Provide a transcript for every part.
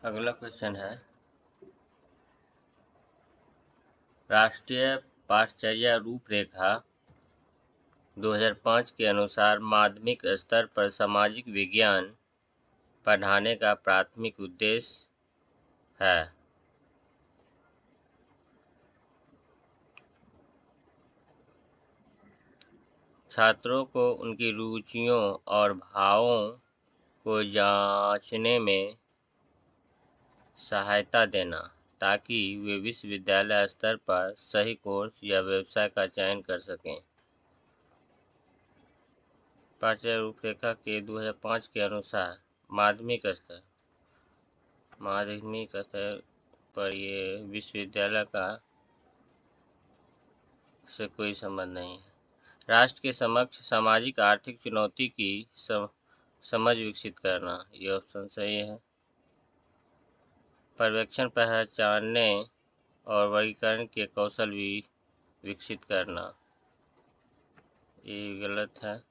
अगला क्वेश्चन है, राष्ट्रीय पाठचर्या रूपरेखा 2005 के अनुसार माध्यमिक स्तर पर सामाजिक विज्ञान पढ़ाने का प्राथमिक उद्देश्य है। छात्रों को उनकी रुचियों और भावों को जांचने में सहायता देना, ताकि वे विश्वविद्यालय स्तर पर सही कोर्स या व्यवसाय का चयन कर सकें। पाठ्यचर्या रूपरेखा के 2005 के अनुसार माध्यमिक स्तर पर ये विश्वविद्यालय का से कोई संबंध नहीं है। राष्ट्र के समक्ष सामाजिक आर्थिक चुनौती की समझ विकसित करना, ये ऑप्शन सही है। पर्यवेक्षण, पहचानने और वर्गीकरण के कौशल भी विकसित करना, ये गलत है।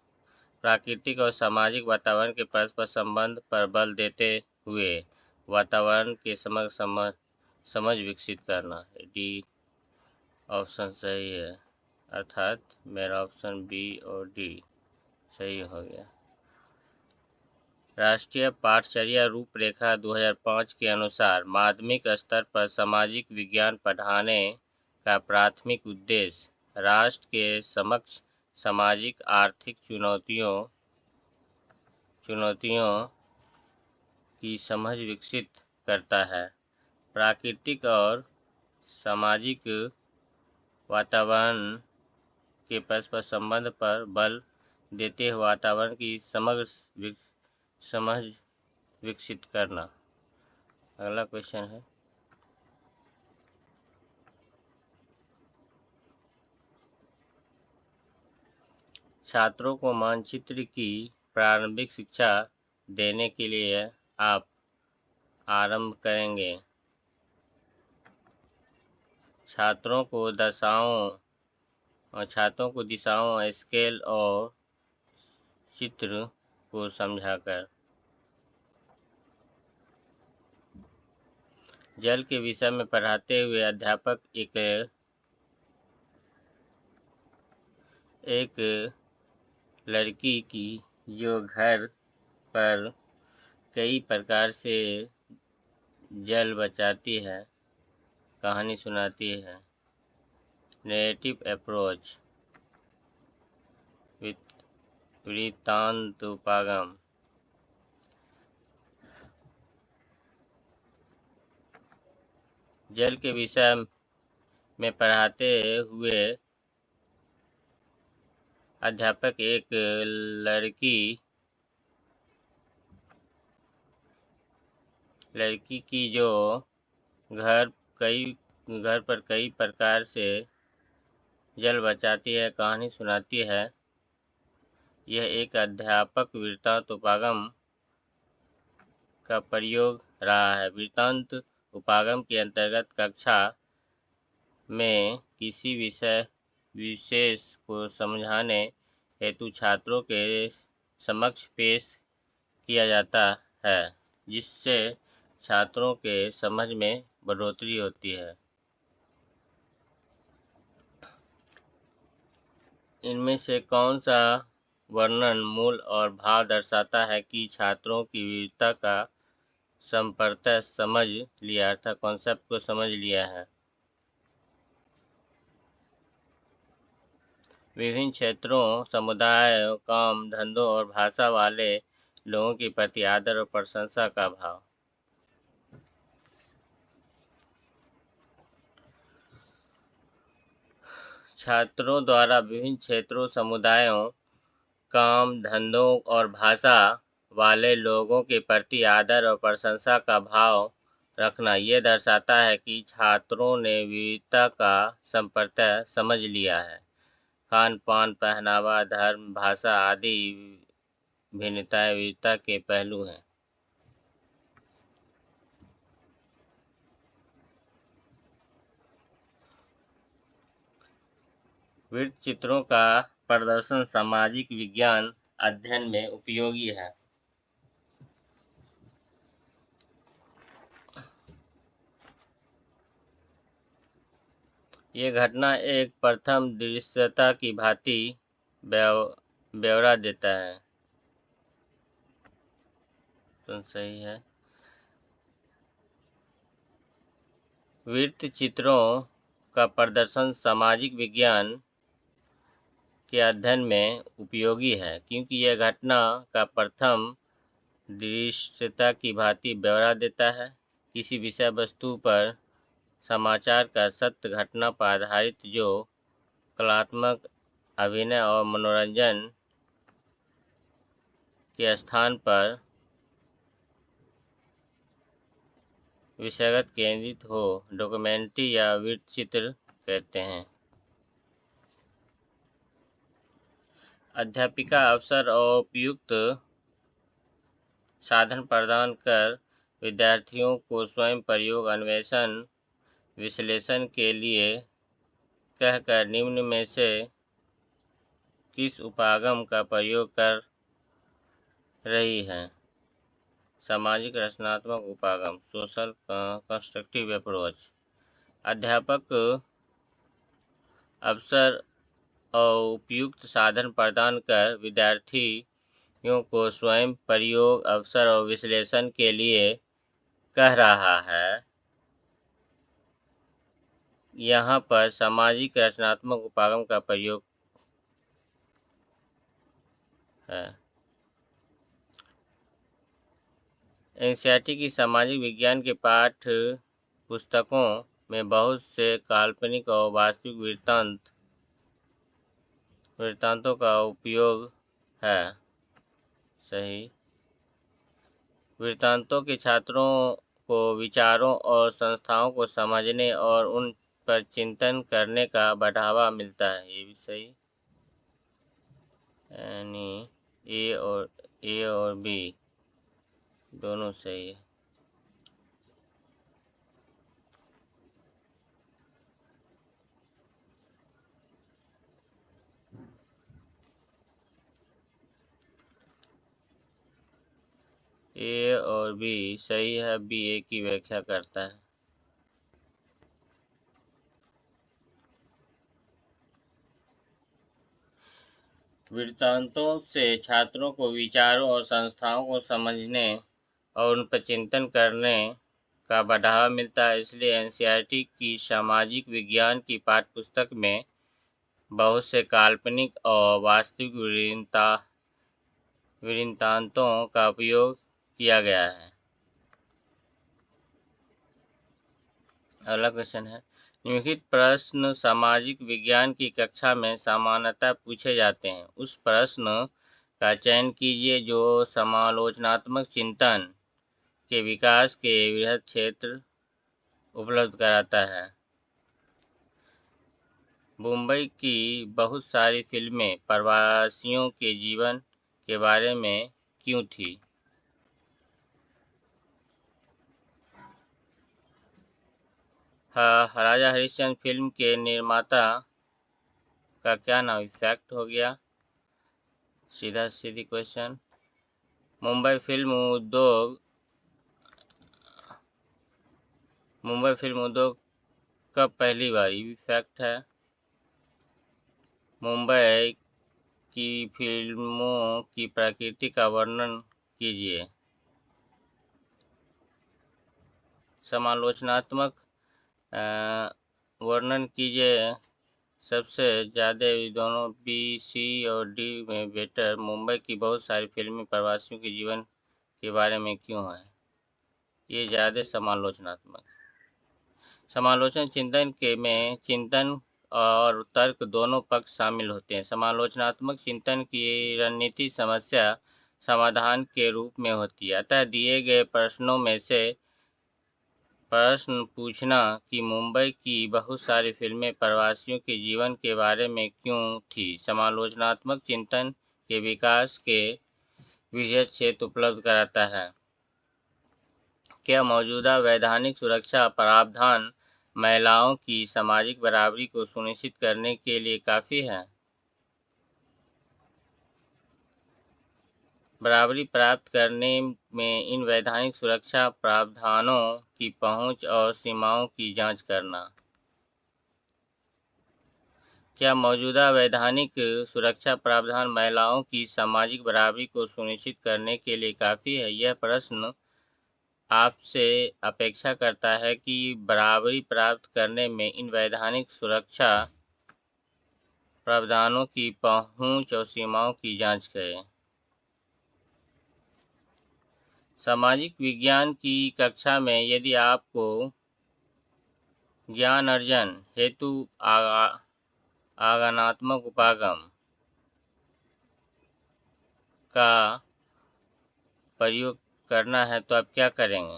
प्राकृतिक और सामाजिक वातावरण के परस्पर संबंध पर बल देते हुए वातावरण के समग्र समझ विकसित करना, डी ऑप्शन सही है। अर्थात मेरा ऑप्शन बी और डी सही हो गया। राष्ट्रीय पाठचर्या रूपरेखा 2005 के अनुसार माध्यमिक स्तर पर सामाजिक विज्ञान पढ़ाने का प्राथमिक उद्देश्य राष्ट्र के समक्ष सामाजिक आर्थिक चुनौतियों की समझ विकसित करता है। प्राकृतिक और सामाजिक वातावरण के परस्पर संबंध पर बल देते हुए वातावरण की समग्र समझ विकसित करना। अगला क्वेश्चन है, छात्रों को मानचित्र की प्रारंभिक शिक्षा देने के लिए आप आरंभ करेंगे। छात्रों को दिशाओं, स्केल और चित्र को समझाकर। जल के विषय में पढ़ाते हुए अध्यापक एक लड़की की जो घर पर कई प्रकार से जल बचाती है कहानी सुनाती है। नैरेटिव अप्रोच, वृत्तांतोपागम। जल के विषय में पढ़ाते हुए अध्यापक एक लड़की की जो घर पर कई प्रकार से जल बचाती है कहानी सुनाती है। यह एक अध्यापक वृत्तांत उपागम का प्रयोग रहा है। वृत्तांत उपागम के अंतर्गत कक्षा में किसी विषय विशेष को समझाने हेतु छात्रों के समक्ष पेश किया जाता है, जिससे छात्रों के समझ में बढ़ोतरी होती है। इनमें से कौन सा वर्णन मूल और भाव दर्शाता है कि छात्रों की विविधता का संपर्क समझ लिया, अर्थात कॉन्सेप्ट को समझ लिया है। विभिन्न क्षेत्रों, समुदायों, काम, धंधों और भाषा वाले लोगों के प्रति आदर और प्रशंसा का भाव। छात्रों द्वारा विभिन्न क्षेत्रों, समुदायों, काम, धंधों और भाषा वाले लोगों के प्रति आदर और प्रशंसा का भाव रखना ये दर्शाता है कि छात्रों ने विविधता का संपर्क समझ लिया है। खान पान, पहनावा, धर्म, भाषा आदि भिन्नताएं विविधता के पहलू हैं। वृत्त चित्रों का प्रदर्शन सामाजिक विज्ञान अध्ययन में उपयोगी है। ये घटना एक प्रथम दृश्यता की भांति ब्यौरा देता है। तो सही है। वृत्त चित्रों का प्रदर्शन सामाजिक विज्ञान के अध्ययन में उपयोगी है, क्योंकि यह घटना का प्रथम दृश्यता की भांति ब्यौरा देता है। किसी विषय वस्तु पर समाचार का सत्य घटना पर आधारित जो कलात्मक अभिनय और मनोरंजन के स्थान पर विषयगत केंद्रित हो, डॉक्यूमेंट्री या वृत्तचित्र कहते हैं। अध्यापिका अवसर और उपयुक्त साधन प्रदान कर विद्यार्थियों को स्वयं प्रयोग, अन्वेषण, विश्लेषण के लिए कहकर निम्न में से किस उपागम का प्रयोग कर रही है? सामाजिक रचनात्मक उपागम, सोशल कंस्ट्रक्टिव अप्रोच। अध्यापक अवसर और उपयुक्त साधन प्रदान कर विद्यार्थियों को स्वयं प्रयोग, अवसर और विश्लेषण के लिए कह रहा है। यहाँ पर सामाजिक रचनात्मक उपागम का प्रयोग है। एनसीईआरटी की सामाजिक विज्ञान के पाठ पुस्तकों में बहुत से काल्पनिक और वास्तविक वृत्तांतों का उपयोग है। सही। वृत्तांतों के छात्रों को विचारों और संस्थाओं को समझने और उन पर चिंतन करने का बढ़ावा मिलता है। ये भी सही। यानी ए और बी दोनों सही है। ए और बी सही है। बी ए की व्याख्या करता है। वृत्तांतों से छात्रों को विचारों और संस्थाओं को समझने और उन पर चिंतन करने का बढ़ावा मिलता है। इसलिए एनसीईआरटी की सामाजिक विज्ञान की पाठ्यपुस्तक में बहुत से काल्पनिक और वास्तविक वृत्तांतों का उपयोग किया गया है। अगला क्वेश्चन है, निम्नलिखित प्रश्न सामाजिक विज्ञान की कक्षा में सामान्यतः पूछे जाते हैं। उस प्रश्न का चयन कीजिए जो समालोचनात्मक चिंतन के विकास के वृहद क्षेत्र उपलब्ध कराता है। मुंबई की बहुत सारी फिल्में प्रवासियों के जीवन के बारे में क्यों थी? राजा हरिश्चंद्र फिल्म के निर्माता का क्या नाम इफेक्ट हो गया? सीधी क्वेश्चन। मुंबई फिल्म उद्योग कब पहली बार? ये भी फैक्ट है। मुंबई की फिल्मों की प्रकृति का वर्णन कीजिए। समालोचनात्मक वर्णन कीजिए। सबसे ज़्यादा दोनों बी, सी और डी में बेटर। मुंबई की बहुत सारी फिल्में प्रवासियों के जीवन के बारे में क्यों है? ये ज़्यादा समालोचनात्मक। समालोचना चिंतन में चिंतन और तर्क दोनों पक्ष शामिल होते हैं। समालोचनात्मक चिंतन की रणनीति समस्या समाधान के रूप में होती है। अतः दिए गए प्रश्नों में से प्रश्न पूछना कि मुंबई की बहुत सारी फिल्में प्रवासियों के जीवन के बारे में क्यों थी, समालोचनात्मक चिंतन के विकास के वृहद क्षेत्र उपलब्ध कराता है। क्या मौजूदा वैधानिक सुरक्षा प्रावधान महिलाओं की सामाजिक बराबरी को सुनिश्चित करने के लिए काफ़ी है? बराबरी प्राप्त करने में इन वैधानिक सुरक्षा प्रावधानों की पहुंच और सीमाओं की जांच करना। क्या मौजूदा वैधानिक सुरक्षा प्रावधान महिलाओं की सामाजिक बराबरी को सुनिश्चित करने के लिए काफ़ी है? यह प्रश्न आपसे अपेक्षा करता है कि बराबरी प्राप्त करने में इन वैधानिक सुरक्षा प्रावधानों की पहुंच और सीमाओं की जांच करें। सामाजिक विज्ञान की कक्षा में यदि आपको ज्ञान अर्जन हेतु आगमनात्मक उपागम का प्रयोग करना है तो आप क्या करेंगे?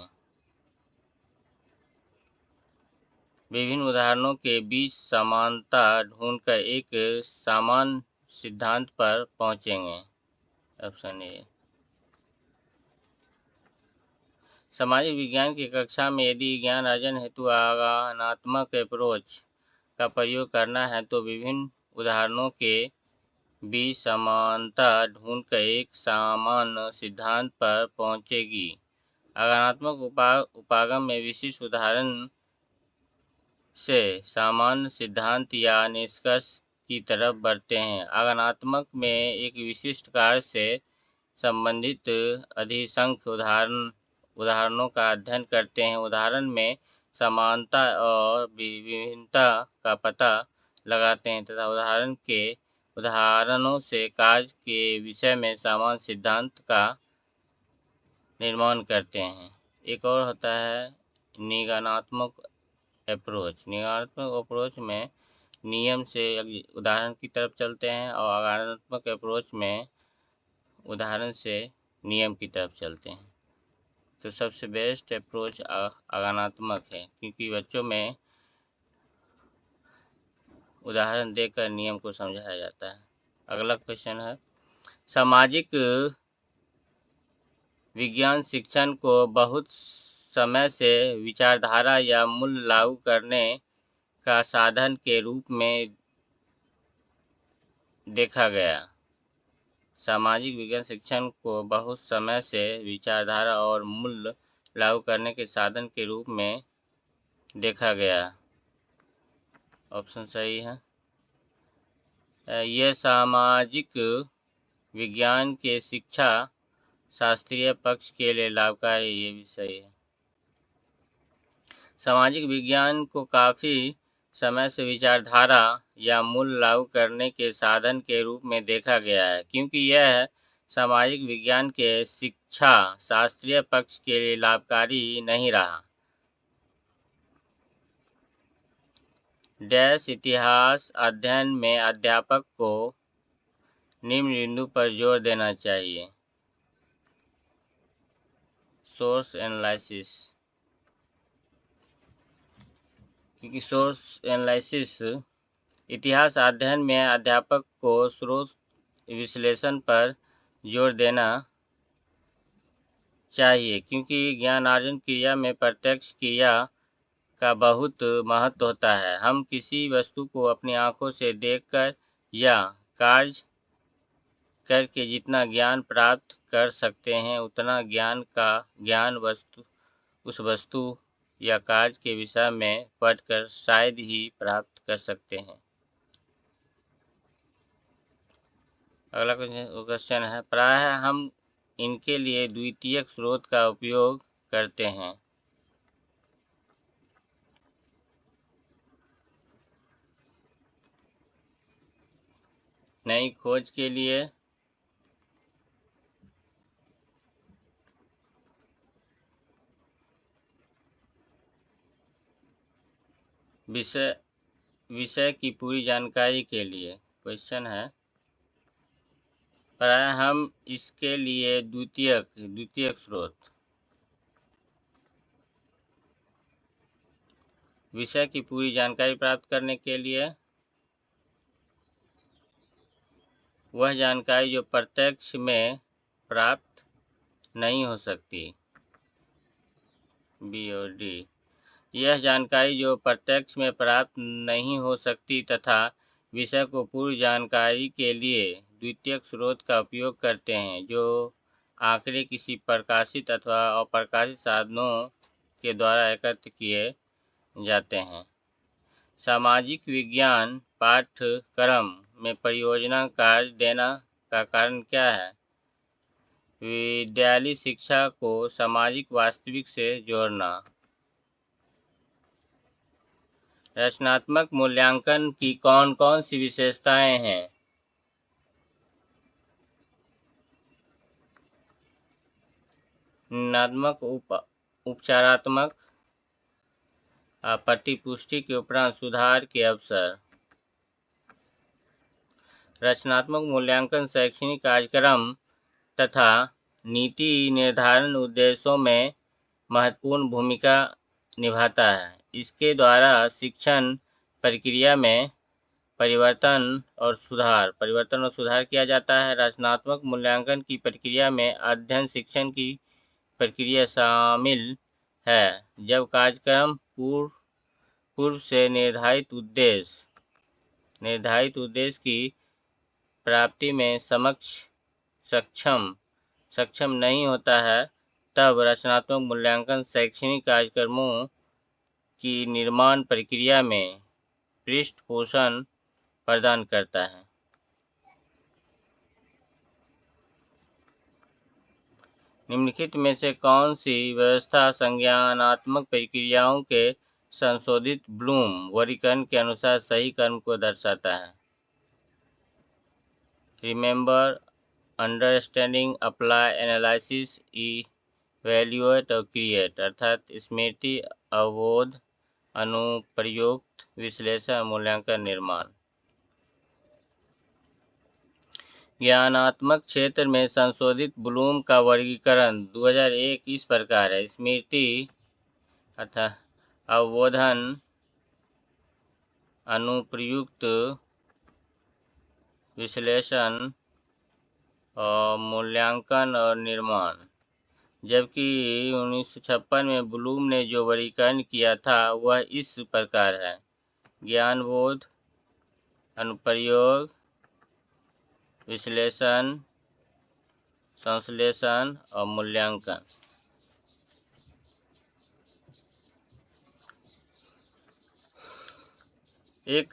विभिन्न उदाहरणों के बीच समानता ढूंढकर एक समान सिद्धांत पर पहुंचेंगे। Option A. सामाजिक विज्ञान की कक्षा में यदि ज्ञान अर्जन हेतु आगमनात्मक अप्रोच का प्रयोग करना है तो विभिन्न उदाहरणों के बीच समानता ढूंढकर एक समान सिद्धांत पर पहुंचेगी। आगमनात्मक उपागम में विशिष्ट उदाहरण से सामान्य सिद्धांत या निष्कर्ष की तरफ बढ़ते हैं। आगमनात्मक में एक विशिष्ट कार्य से संबंधित अधिसंख्य उदाहरणों का अध्ययन करते हैं। उदाहरण में समानता और विभिन्नता का पता लगाते हैं तथा उदाहरणों से कार्य के विषय में समान सिद्धांत का निर्माण करते हैं। एक और होता है निगमनात्मक अप्रोच। निगमनात्मक अप्रोच में नियम से उदाहरण की तरफ चलते हैं और आगमनात्मक अप्रोच में उदाहरण से नियम की तरफ चलते हैं। तो सबसे बेस्ट अप्रोच आगमनात्मक है, क्योंकि बच्चों में उदाहरण देकर नियम को समझाया जाता है। अगला क्वेश्चन है, सामाजिक विज्ञान शिक्षण को बहुत समय से विचारधारा या मूल्य लागू करने का साधन के रूप में देखा गया। सामाजिक विज्ञान शिक्षण को बहुत समय से विचारधारा और मूल्य लागू करने के साधन के रूप में देखा गया। ऑप्शन सही है। यह सामाजिक विज्ञान के शिक्षा शास्त्रीय पक्ष के लिए लाभकारी, ये भी सही है। सामाजिक विज्ञान को काफ़ी समय से विचारधारा या मूल्य लागू करने के साधन के रूप में देखा गया है, क्योंकि यह सामाजिक विज्ञान के शिक्षा शास्त्रीय पक्ष के लिए लाभकारी नहीं रहा। डैश इतिहास अध्ययन में अध्यापक को निम्न बिंदु पर जोर देना चाहिए। सोर्स एनालिसिस, क्योंकि सोर्स एनालिसिस इतिहास अध्ययन में अध्यापक को स्रोत विश्लेषण पर जोर देना चाहिए, क्योंकि ज्ञानार्जन क्रिया में प्रत्यक्ष क्रिया का बहुत महत्व होता है। हम किसी वस्तु को अपनी आँखों से देखकर या कार्य करके जितना ज्ञान प्राप्त कर सकते हैं उतना ज्ञान उस वस्तु या कार्य के विषय में पढ़कर शायद ही प्राप्त कर सकते हैं। अगला क्वेश्चन है, प्रायः हम इनके लिए द्वितीयक स्रोत का उपयोग करते हैं। नई खोज के लिए, विषय की पूरी जानकारी के लिए। क्वेश्चन है, प्रायः हम इसके लिए द्वितीयक स्रोत, विषय की पूरी जानकारी प्राप्त करने के लिए, वह जानकारी जो प्रत्यक्ष में प्राप्त नहीं हो सकती। बी और डी, यह जानकारी जो प्रत्यक्ष में प्राप्त नहीं हो सकती तथा विषय को पूर्व जानकारी के लिए द्वितीयक स्रोत का उपयोग करते हैं, जो आंकड़े किसी प्रकाशित अथवा अप्रकाशित साधनों के द्वारा एकत्र किए जाते हैं। सामाजिक विज्ञान पाठ्यक्रम में परियोजना कार्य देना का कारण क्या है? विद्यालय शिक्षा को सामाजिक वास्तविक से जोड़ना। रचनात्मक मूल्यांकन की कौन कौन सी विशेषताएं हैं? निम्नात्मक उपचारात्मक, प्रतिपुष्टि के उपरांत सुधार के अवसर। रचनात्मक मूल्यांकन शैक्षणिक कार्यक्रम तथा नीति निर्धारण उद्देश्यों में महत्वपूर्ण भूमिका निभाता है। इसके द्वारा शिक्षण प्रक्रिया में परिवर्तन और सुधार किया जाता है। रचनात्मक मूल्यांकन की प्रक्रिया में अध्ययन शिक्षण की प्रक्रिया शामिल है, जब कार्यक्रम पूर्व से निर्धारित उद्देश्य की प्राप्ति में सक्षम नहीं होता है, तब रचनात्मक मूल्यांकन शैक्षणिक कार्यक्रमों की निर्माण प्रक्रिया में पृष्ठपोषण प्रदान करता है। निम्नलिखित में से कौन सी व्यवस्था संज्ञानात्मक प्रक्रियाओं के संशोधित ब्लूम वर्गीकरण के अनुसार सही क्रम को दर्शाता है? Remember, understanding, apply, analysis, evaluate और क्रिएट, अर्थात स्मृति, अवबोध, अनुप्रयुक्त, विश्लेषण, मूल्यांकन, निर्माण। ज्ञानात्मक क्षेत्र में संशोधित ब्लूम का वर्गीकरण 2001 इस प्रकार है: स्मृति अर्थात अवबोधन, अनुप्रयुक्त, विश्लेषण और मूल्यांकन और निर्माण। जबकि 1956 में ब्लूम ने जो वर्गीकरण किया था वह इस प्रकार है: ज्ञानबोध, अनुप्रयोग, विश्लेषण, संश्लेषण और मूल्यांकन। एक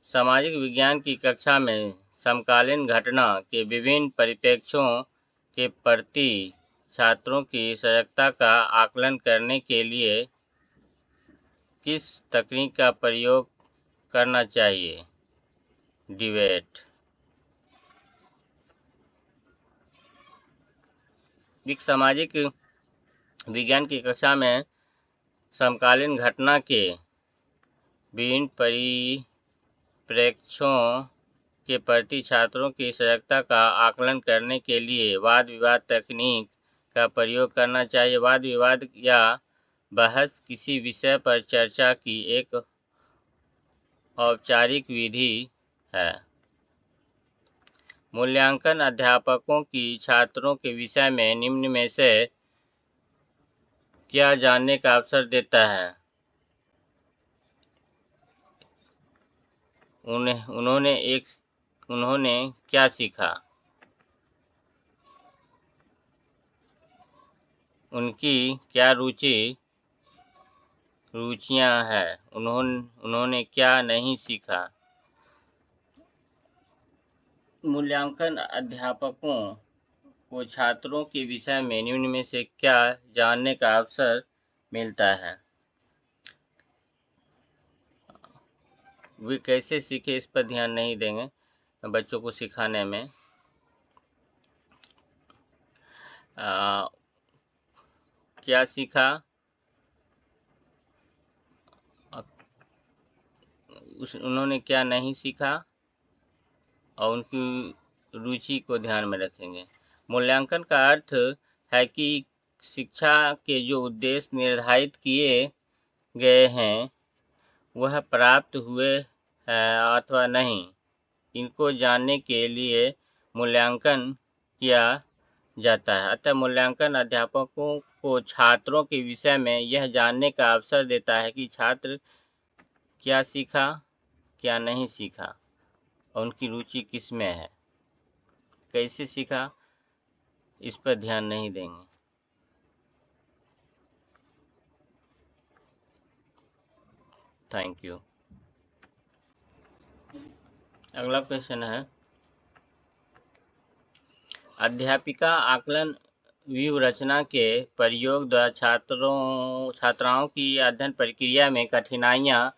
सामाजिक विज्ञान की कक्षा में समकालीन घटना के विभिन्न परिप्रेक्ष्यों के प्रति छात्रों की सजगता का आकलन करने के लिए किस तकनीक का प्रयोग करना चाहिए? डिबेट। एक सामाजिक विज्ञान की कक्षा में समकालीन घटना के विभिन्न परिप्रेक्ष्यों के प्रति छात्रों की सजगता का आकलन करने के लिए वाद विवाद तकनीक का प्रयोग करना चाहिए। वाद विवाद या बहस किसी विषय पर चर्चा की एक औपचारिक विधि है। मूल्यांकन अध्यापकों की छात्रों के विषय में निम्न में से क्या जानने का अवसर देता है? उन्होंने क्या सीखा? उनकी क्या रुचियां हैं? उन्होंने क्या नहीं सीखा? मूल्यांकन अध्यापकों को छात्रों के विषय में निम्न में से क्या जानने का अवसर मिलता है? वे कैसे सीखे, इस पर ध्यान नहीं देंगे बच्चों को सिखाने में। क्या सीखा, उन्होंने क्या नहीं सीखा और उनकी रुचि को ध्यान में रखेंगे। मूल्यांकन का अर्थ है कि शिक्षा के जो उद्देश्य निर्धारित किए गए हैं वह प्राप्त हुए हैं अथवा नहीं, इनको जानने के लिए मूल्यांकन किया जाता है। अतः मूल्यांकन अध्यापकों को छात्रों के विषय में यह जानने का अवसर देता है कि छात्र क्या सीखा, क्या नहीं सीखा और उनकी रुचि किस में है। कैसे सीखा, इस पर ध्यान नहीं देंगे। Thank you. अगला क्वेश्चन है, अध्यापिका आकलन व्यू रचना के प्रयोग द्वारा छात्राओं की अध्ययन प्रक्रिया में कठिनाइयाँ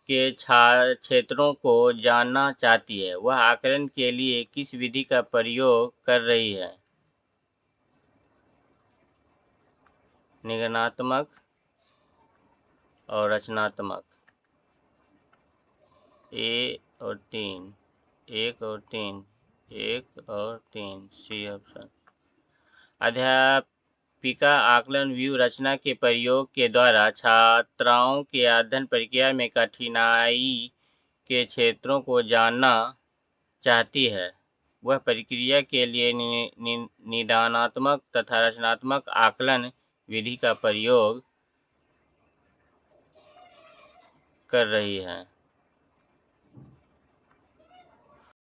के क्षेत्रों को जानना चाहती है। वह आकलन के लिए किस विधि का प्रयोग कर रही है? निगमनात्मक और रचनात्मक। एक और तीन, सी ऑप्शन। अध्यापिका आकलन व्यू रचना के प्रयोग के द्वारा छात्राओं के अध्ययन प्रक्रिया में कठिनाई के क्षेत्रों को जानना चाहती है। वह प्रक्रिया के लिए निदानात्मक तथा रचनात्मक आकलन विधि का प्रयोग कर रही है।